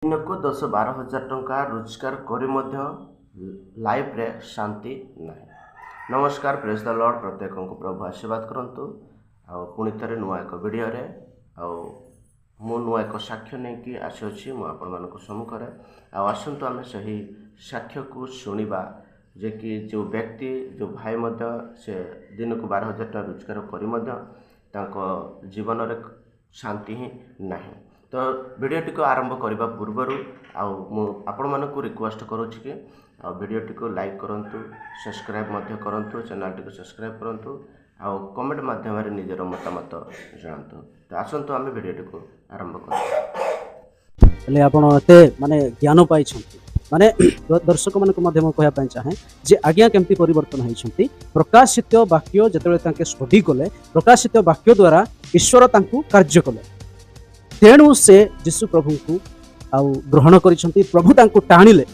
दिन को 10-12 हजार टंका रोजगार करी मध्य लाइफ रे शांति नहीं। नमस्कार, प्रेज द लॉर्ड। प्रत्येक को प्रभु आशीर्वाद करंतु। आ पुणी थे नुआ एक वीडियो रे मु नुआ एक साक्ष्य नहीं कि आसी मु आपण मानक सम्मुखरे आसतु आम सही साक्ष्य को शुणा जे कि जो व्यक्ति जो भाई मध्य से दिन को 12,000 टका रोजगार करी मध्य तांको जीवन रे शांति ही नहीं। तो वीडियोटी को आरंभ करने पूर्वर आपण मानक रिक्वेस्ट करुच्ची कि वीडियोटी को लाइक करंतु, सब्सक्राइब मध्य करंतु, चैनल टी को सब्सक्राइब करंतु, कमेंट माध्यम निजर मतामत जनातु। तो आसंतु आम वीडियोटी को आरंभ कर आपण एते माने ज्ञान पाई माने दर्शक मानक माध्यम कहया चाहे जे आज्ञा केमती परिवर्तन होइछंती। प्रकाशित वाक्य जेतेबेले तांके स्टडी कले, प्रकाशित वाक्य द्वारा ईश्वर तांकु कार्य कले, तेणु से यीशु प्रभु को आउ ग्रहण करिसंती। प्रभु तांकु टाणिले,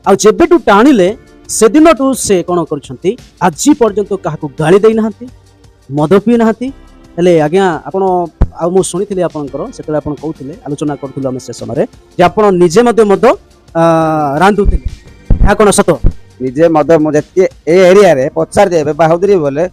आ जेबेटू टाणिले से दिनटू से कोन करिसंती, आजि पर्यंत काहाकू गाली देई नाहंती, मद पी नाहंती। हेले आज्ञा आपण आ मु सुनिथिले आपनकर सेतले आपण कहउथिले, आलोचना करथुलो हम से समय जे आपण निजे मद रांधुथिले। या कोन सत निजे मद मुझे ए एरिया रे पचार देबे बाहुदरी बोले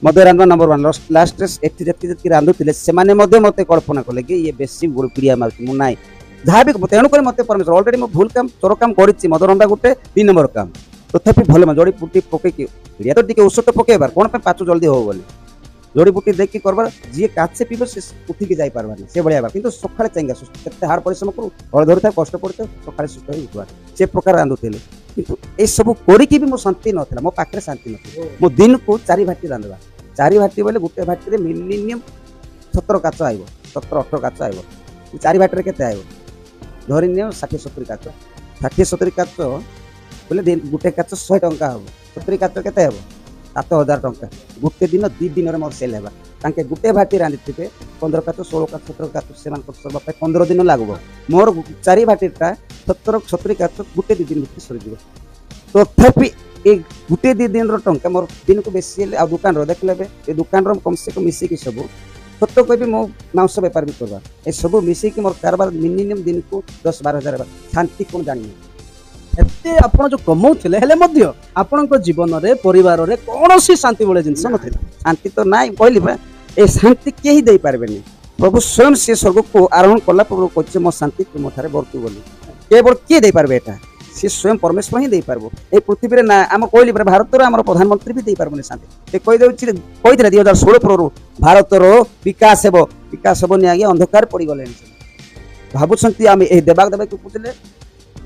मद रांधवा नंबर 1 लास्ट एठी जति रांधुथिले से माने मते कल्पना कले कि ये बेसी गुड़पिड़िया मारती मु नाई जहाँ भी तेणुक मत परमेश्वर ऑलरेडी मो भूल काम चोर काम करिछि। मद रंधा गोटे 2 नंबर काम तथापि भल जड़ी बुटी पकई पिड़िया तो टिके औषध पकेबार कोन पे पाचो जल्दी हो बोले जड़ी बुटी देखी करबार जी काचे पीबे से उठिकी जाई पारबानी से बढिया किंतु सखाळे चांगा सुस्त केते हार परिश्रम करू हळ धरता कष्ट पड़ते सखाळे सुस्त होई उठवा से प्रकार रांधुथिले। किंतु ए सब करिकि भी मो शांति नथिला, मो पाखरे शांति नथिला। मो दिन को 4 भाटी रांधवा, 4 भाटी बोले गुटे भाटी रे मिनिमम 17 काच आइबो, 17-18 काच आइबो। 4 भाटी रे केते आइबो धरि नियो 60-70 काच, 60-70 काच बोले दिन गुटे काच 100 टंका हो, 70 काच केते हेबो 7,000 टंका। गुटे दिन 2 दिन रे मोर सेल हेबा। तांके गुटे भाटी रांधिथिबे 15 काच 16 काच 17 काच सेमान को सब 15 दिन लागबो। मोर 4 भाटीटा 70 काच गुटे 2 दिन भितर सरी जीवो। तथापि ए गुटे 2 दिन रो टंका मोर दिन को बेसी हेले आ दुकान रो देखलेबे ए दुकान रो कम से कम मिसी कि सब सत्य कहबी मो मांस व्यापार भी करबा ए सब मिसी कि मोर कारबार मिनिमम दिन को 10-12,000 शांति कोन जानि एते आपण जो कमौथिले हेले मध्य आपणक जीवन रे परिवार रे कोनोसी शांति बोले जिंस नथिला। शांति तो नाइ कहली बा ए शांति के ही दे पारबेनी। प्रभु स्वयं से स्वर्ग को आरोहण कला प्रभु कहছে मो शांति तुम थारे बरतु बोली केवल के दे पारबे एटा से स्वयं परमेश्वर ही दे पारबो। ए पृथ्वी रे ना हम कहली बा भारत रो हमर प्रधानमंत्री भी दे पारबोनी शांति ते कहि देउछि कहितले 2016 pro भारत रो विकास हेबो नि आगे अंधकार पड़ी गले भाबुछंती आमे ए देबाक देबे को पुछले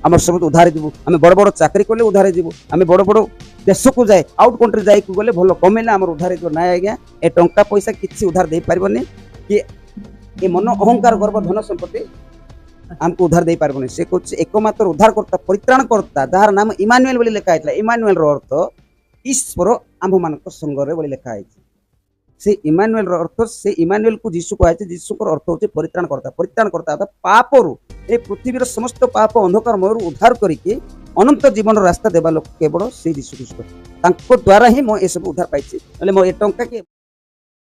आमर सब उधार जीवु, आम बड़ बड़ चाकरी कले उधार जीवु, आम बड़ बड़ देश को जाए आउट कंट्री जाए गले भल कमेला आमर उधार जीव ना आज्ञा। ए टंका पैसा किसी उधार दे पारबनी कि ए मन अहंकार गर्व धन संपत्ति आमको उधार दे पारबनी। से कहछ एकमात्र उद्धार करता परित्राण करता जार नाम इमानुएल बोली लिखा हैतला। इमानुएल रो अर्थ ईश्वर आम मानक संग रे बोली लिखा है। से इमानुएल रो अर्थ से इमानुएल को यीशु कहै छै। यीशु को अर्थ होचे परित्राण करता अर्थात पापरु ए पृथ्वीर समस्त पाप अंधकार मयरु उद्धार करिके अनंत जीवन रास्ता देबा लोक केवल से यीशु ख्रीष्ट तांको द्वारा ही मो ए सब उद्धार पाइछि। मो ए टंका के